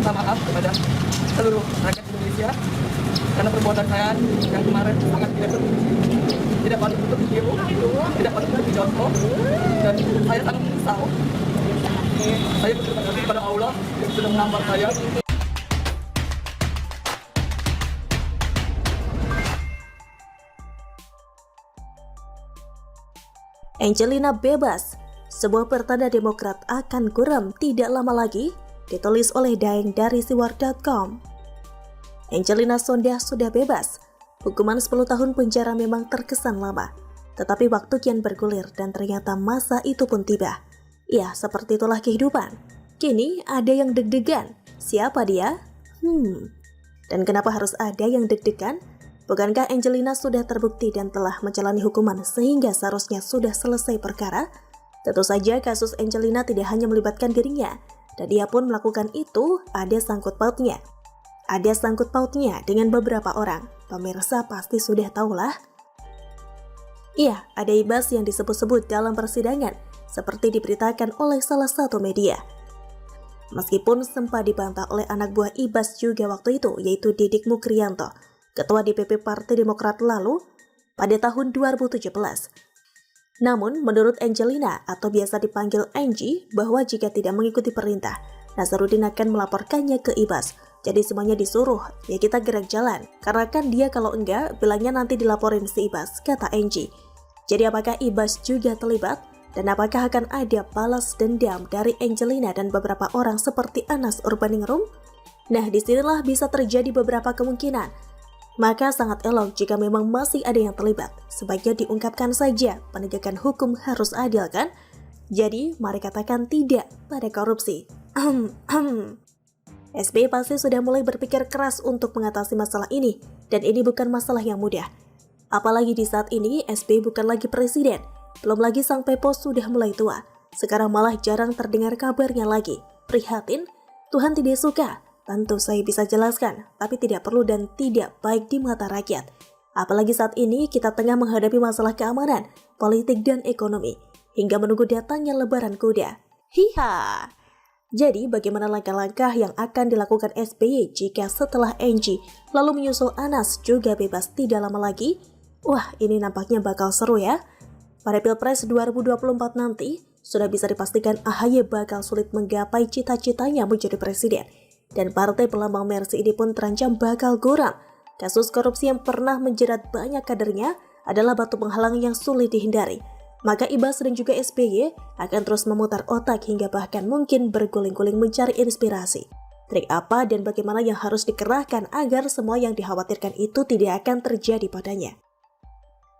minta maaf kepada seluruh rakyat Indonesia karena perbuatan saya yang kemarin sangat tidak terpuji, tidak patut untuk video, tidak patut untuk dicontoh, dan saya sangat menyesal. Saya berterima kasih kepada Allah yang sudah menampar saya. Angelina bebas, sebuah pertanda Demokrat akan kuram tidak lama lagi, ditulis oleh Daeng dari siwar.com. Angelina Sondah sudah bebas. Hukuman 10 tahun penjara memang terkesan lama, tetapi waktu kian bergulir dan ternyata masa itu pun tiba. Ya, seperti itulah kehidupan. Kini ada yang deg-degan. Siapa dia? Dan kenapa harus ada yang deg-degan? Bukankah Angelina sudah terbukti dan telah menjalani hukuman sehingga seharusnya sudah selesai perkara? Tentu saja kasus Angelina tidak hanya melibatkan dirinya, dan dia pun melakukan itu ada sangkut pautnya. Ada sangkut pautnya dengan beberapa orang. Pemirsa pasti sudah tahulah. Iya, ada Ibas yang disebut-sebut dalam persidangan, seperti diberitakan oleh salah satu media. Meskipun sempat dibantah oleh anak buah Ibas juga waktu itu, yaitu Didik Mukrianto, Ketua DPP Partai Demokrat lalu pada tahun 2017. Namun, menurut Angelina atau biasa dipanggil Angie, bahwa jika tidak mengikuti perintah, Nazarudin akan melaporkannya ke Ibas. Jadi semuanya disuruh, ya kita gerak jalan. Karena kan dia kalau enggak, bilangnya nanti dilaporin si Ibas, kata Angie. Jadi apakah Ibas juga terlibat? Dan apakah akan ada balas dendam dari Angelina dan beberapa orang seperti Anas Urbaningrum? Nah, disinilah bisa terjadi beberapa kemungkinan. Maka sangat elok jika memang masih ada yang terlibat. Sebaiknya diungkapkan saja, penegakan hukum harus adil kan? Jadi, mari katakan tidak pada korupsi. SBY pasti sudah mulai berpikir keras untuk mengatasi masalah ini, dan ini bukan masalah yang mudah. Apalagi di saat ini, SBY bukan lagi presiden, belum lagi sang Pepo sudah mulai tua. Sekarang malah jarang terdengar kabarnya lagi. Prihatin, Tuhan tidak suka. Tentu saya bisa jelaskan, tapi tidak perlu dan tidak baik di mata rakyat. Apalagi saat ini kita tengah menghadapi masalah keamanan, politik dan ekonomi, hingga menunggu datangnya lebaran kuda. Hiha! Jadi bagaimana langkah-langkah yang akan dilakukan SBY jika setelah Angie lalu menyusul Anas juga bebas tidak lama lagi? Wah, ini nampaknya bakal seru ya. Pada Pilpres 2024 nanti, sudah bisa dipastikan AHY bakal sulit menggapai cita-citanya menjadi presiden. Dan partai pelambang Mercy ini pun terancam bakal guram. Kasus korupsi yang pernah menjerat banyak kadernya adalah batu penghalang yang sulit dihindari. Maka Ibas dan juga SBY akan terus memutar otak hingga bahkan mungkin berguling-guling mencari inspirasi. Trik apa dan bagaimana yang harus dikerahkan agar semua yang dikhawatirkan itu tidak akan terjadi padanya.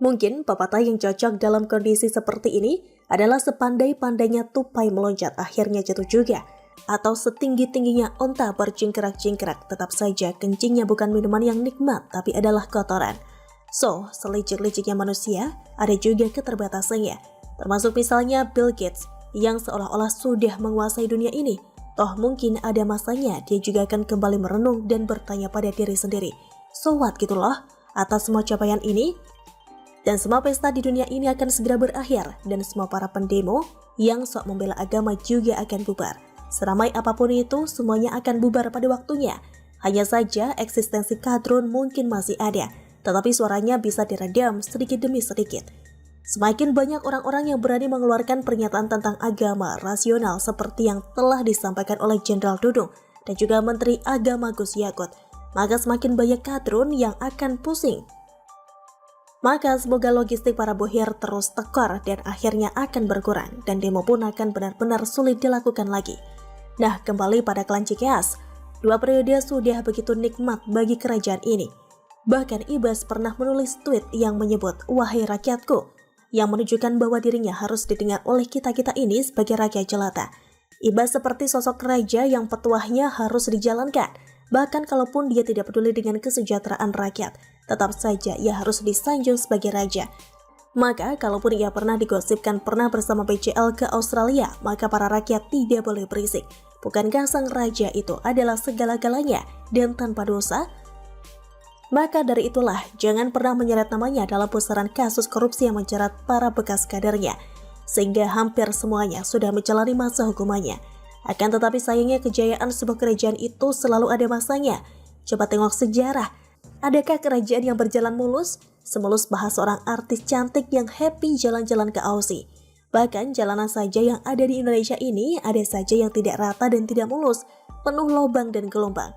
Mungkin pepatah yang cocok dalam kondisi seperti ini adalah sepandai-pandainya tupai meloncat akhirnya jatuh juga. Atau setinggi-tingginya onta berjingkrak-jingkrak, tetap saja kencingnya bukan minuman yang nikmat, tapi adalah kotoran. So, selicik-liciknya manusia, ada juga keterbatasannya. Termasuk misalnya Bill Gates, yang seolah-olah sudah menguasai dunia ini. Toh mungkin ada masanya dia juga akan kembali merenung dan bertanya pada diri sendiri. So what gitu loh, atas semua capaian ini? Dan semua pesta di dunia ini akan segera berakhir, dan semua para pendemo yang sok membela agama juga akan bubar. Seramai apapun itu, semuanya akan bubar pada waktunya. Hanya saja eksistensi kadrun mungkin masih ada, tetapi suaranya bisa diredam sedikit demi sedikit. Semakin banyak orang-orang yang berani mengeluarkan pernyataan tentang agama rasional seperti yang telah disampaikan oleh Jenderal Dudung dan juga Menteri Agama Gus Yakut, maka semakin banyak kadrun yang akan pusing. Maka semoga logistik para bohir terus tekor dan akhirnya akan berkurang dan demo pun akan benar-benar sulit dilakukan lagi. Nah, kembali pada klan Cikeas, 2 periode sudah begitu nikmat bagi kerajaan ini. Bahkan Ibas pernah menulis tweet yang menyebut, "Wahai rakyatku," yang menunjukkan bahwa dirinya harus didengar oleh kita-kita ini sebagai rakyat jelata. Ibas seperti sosok raja yang petuahnya harus dijalankan. Bahkan kalaupun dia tidak peduli dengan kesejahteraan rakyat, tetap saja ia harus disanjung sebagai raja. Maka kalaupun ia pernah digosipkan pernah bersama BCL ke Australia, maka para rakyat tidak boleh berisik. Bukankah sang raja itu adalah segala-galanya dan tanpa dosa? Maka dari itulah, jangan pernah menyeret namanya dalam pusaran kasus korupsi yang menjerat para bekas kadernya. Sehingga hampir semuanya sudah menjalani masa hukumannya. Akan tetapi sayangnya kejayaan sebuah kerajaan itu selalu ada masanya. Coba tengok sejarah. Adakah kerajaan yang berjalan mulus? Semulus bahas seorang artis cantik yang happy jalan-jalan ke Aussie. Bahkan jalanan saja yang ada di Indonesia ini ada saja yang tidak rata dan tidak mulus, penuh lubang dan gelombang.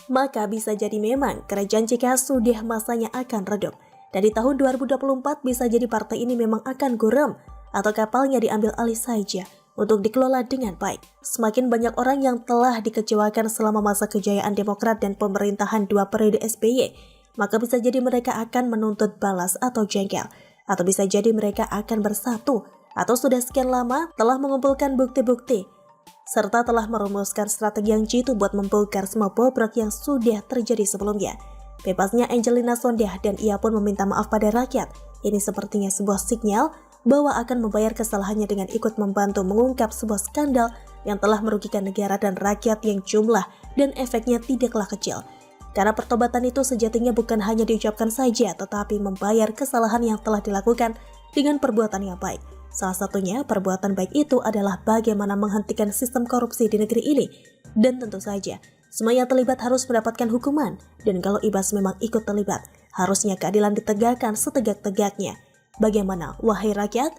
Maka bisa jadi memang kerajaan jika sudah masanya akan redup. Dan di tahun 2024 bisa jadi partai ini memang akan gurem atau kapalnya diambil alih saja untuk dikelola dengan baik. Semakin banyak orang yang telah dikecewakan selama masa kejayaan Demokrat dan pemerintahan 2 periode SBY, maka bisa jadi mereka akan menuntut balas atau jengkel, atau bisa jadi mereka akan bersatu, atau sudah sekian lama telah mengumpulkan bukti-bukti, serta telah merumuskan strategi yang jitu buat membongkar semua bobrok yang sudah terjadi sebelumnya. Bebasnya Angelina Sondakh dan ia pun meminta maaf pada rakyat. Ini sepertinya sebuah sinyal bahwa akan membayar kesalahannya dengan ikut membantu mengungkap sebuah skandal yang telah merugikan negara dan rakyat yang jumlah dan efeknya tidaklah kecil. Karena pertobatan itu sejatinya bukan hanya diucapkan saja, tetapi membayar kesalahan yang telah dilakukan dengan perbuatan yang baik. Salah satunya perbuatan baik itu adalah bagaimana menghentikan sistem korupsi di negeri ini. Dan tentu saja, semua yang terlibat harus mendapatkan hukuman. Dan kalau Ibas memang ikut terlibat, harusnya keadilan ditegakkan setegak-tegaknya. Bagaimana, wahai rakyat?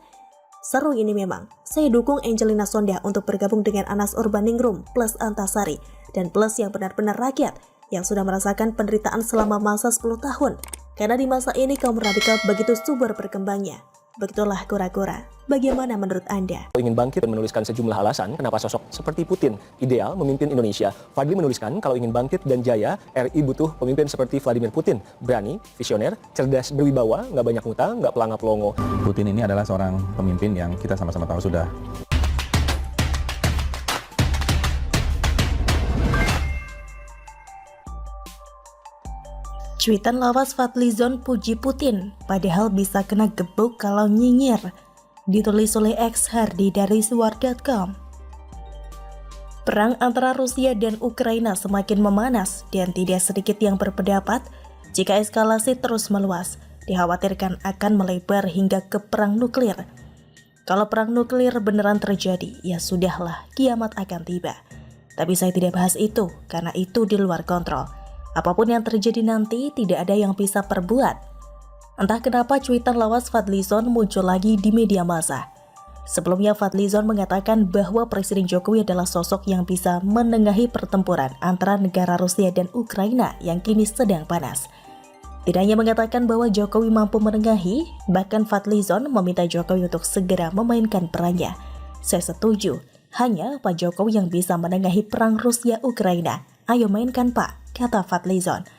Seru ini memang. Saya dukung Angelina Sondakh untuk bergabung dengan Anas Urbaningrum plus Antasari dan plus yang benar-benar rakyat yang sudah merasakan penderitaan selama masa 10 tahun. Karena di masa ini kaum radikal begitu subur berkembangnya. Begitulah kura-kura. Bagaimana menurut Anda? Ingin bangkit dan menuliskan sejumlah alasan kenapa sosok seperti Putin ideal memimpin Indonesia. Fadli menuliskan kalau ingin bangkit dan jaya, RI butuh pemimpin seperti Vladimir Putin. Berani, visioner, cerdas, berwibawa, nggak banyak ngutang, nggak pelangap-longo. Putin ini adalah seorang pemimpin yang kita sama-sama tahu sudah Cuitan lawas Fadlizon puji Putin, padahal bisa kena gebuk kalau nyinyir. Ditulis oleh X Hardy dari suar.com. Perang antara Rusia dan Ukraina semakin memanas dan tidak sedikit yang berpendapat jika eskalasi terus meluas, dikhawatirkan akan melebar hingga ke perang nuklir. Kalau perang nuklir beneran terjadi, ya sudahlah, kiamat akan tiba. Tapi saya tidak bahas itu, karena itu di luar kontrol. Apapun yang terjadi nanti, tidak ada yang bisa perbuat. Entah kenapa cuitan lawas Fadlizon muncul lagi di media massa. Sebelumnya Fadlizon mengatakan bahwa Presiden Jokowi adalah sosok yang bisa menengahi pertempuran antara negara Rusia dan Ukraina yang kini sedang panas. Tidak hanya mengatakan bahwa Jokowi mampu menengahi, bahkan Fadlizon meminta Jokowi untuk segera memainkan perannya. Saya setuju, hanya Pak Jokowi yang bisa menengahi perang Rusia-Ukraina. Ayo mainkan Pak, kata Fadlizon.